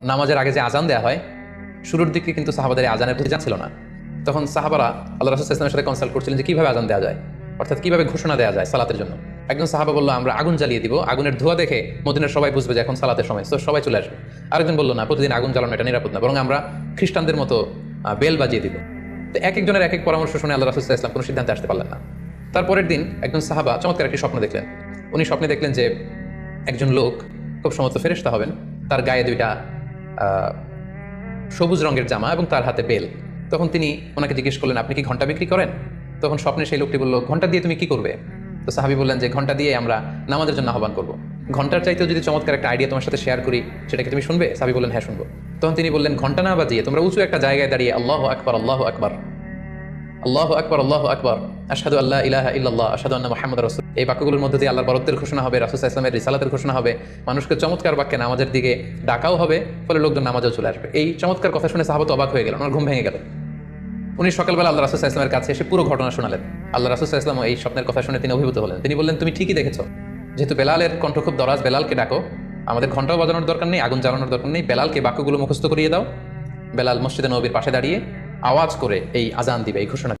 নামাজের আগে যে আজান দেওয়া হয়, শুরুর দিকে কিন্তু সাহাবাদের আজানের প্রতি জানছিল না। তখন সাহাবারা আল্লাহ রাসূল সাল্লাল্লাহু আলাইহি ওয়াসাল্লামের সাথে কনসাল্ট করছিলেন যে কিভাবে আজান দেওয়া যায়, অর্থাৎ কিভাবে ঘোষণা দেওয়া যায় সালাতের জন্য। একজন সাহাবা বলল, আমরা আগুন জ্বালিয়ে দিব, আগুনের ধোঁয়া দেখে মদিনার সবাই বুঝবে যে এখন সালাতের সময়, তো সবাই চলে আসবে। আরেকজন বলল, না, প্রতিদিন আগুন জ্বালানো এটা নিরাপদ না, বরং আমরা খ্রিস্টানদের মতো বেল বাজিয়ে দিব। তো এক একজনের এক এক পরামর্শ শুনে আল্লাহ রাসূল সাল্লাল্লাহু আলাইহি ওয়াসাল্লাম কোনো সিদ্ধান্তে আসতে পারলেন না। তারপরের দিন একজন সাহাবা চমৎকার একটি স্বপ্ন দেখলেন। উনি স্বপ্নে দেখলেন যে একজন লোক, খুব সম্ভবত ফেরেশতা হবেন, তার গায়ে দুইটা সবুজ রঙের জামা এবং তার হাতে বেল। তখন তিনি ওনাকে জিজ্ঞেস করলেন, আপনি কি ঘন্টা বিক্রি করেন? তখন স্বপ্নে সেই লোকটি বলল, ঘন্টা দিয়ে তুমি কি করবে? তো সাহাবী বললেন যে ঘন্টা দিয়ে আমরা নামাজের জন্য আহ্বান করবো। ঘন্টার চাইতেও যদি চমৎকার একটা আইডিয়া তোমার সাথে শেয়ার করি, সেটাকে তুমি শুনবে? সাহাবী বললেন, হ্যাঁ শুনবো। তখন তিনি বললেন, ঘন্টা না বাজিয়ে তোমরা উঁচু একটা জায়গায় দাঁড়িয়ে আল্লাহু আকবার, আল্লাহু আকবার, আল্লাহু আকবার, আল্লাহু আকবার, আশহাদু আল্লা ইলাহা ইল্লাল্লাহ, আশহাদু আন্না মুহাম্মাদুর রাসূল, এই বাক্যগুলোর মধ্যে দিয়ে আল্লাহর বরত্বের ঘোষণা হবে, রাসূল সাল্লাল্লাহু আলাইহি ওয়াসাল্লামের রিসালাতের ঘোষণা হবে, মানুষকে চমৎকার বাক্যে নামাজের দিকে ডাকাও হবে, ফলে লোকজন নামাজেও চলে আসবে। এই চমৎকার কথা শুনে সাহাবা তো অবাক হয়ে গেল, ওনার ঘুম ভেঙে গেল। উনি সকালবেলা আল্লাহ রাসূল সাল্লাল্লাহু আলাইহি ওয়াসাল্লামের কাছে এসে পুরো ঘটনা শোনালেন। আল্লাহ রাসূল সাল্লাল্লাহু আলাইহি ওয়াসাল্লাম এই স্বপ্নের কথা শুনে তিনি অভিভূত হলেন। তিনি বললেন, তুমি ঠিকই দেখেছো, যেহেতু বেলালের কণ্ঠ খুব দরাজ, বেলালকে ডাকো, আমাদের ঘন্টাও বাজানোর দরকার নেই, আগুন জ্বালানোর দরকার নেই, বেলালকে বাক্যগুলো মুখস্থ করিয়ে দাও। বেলাল মসজিদে নববীর পাশে দাঁড়িয়ে আওয়াজ করে এই আজান দিবে, এই ঘোষণা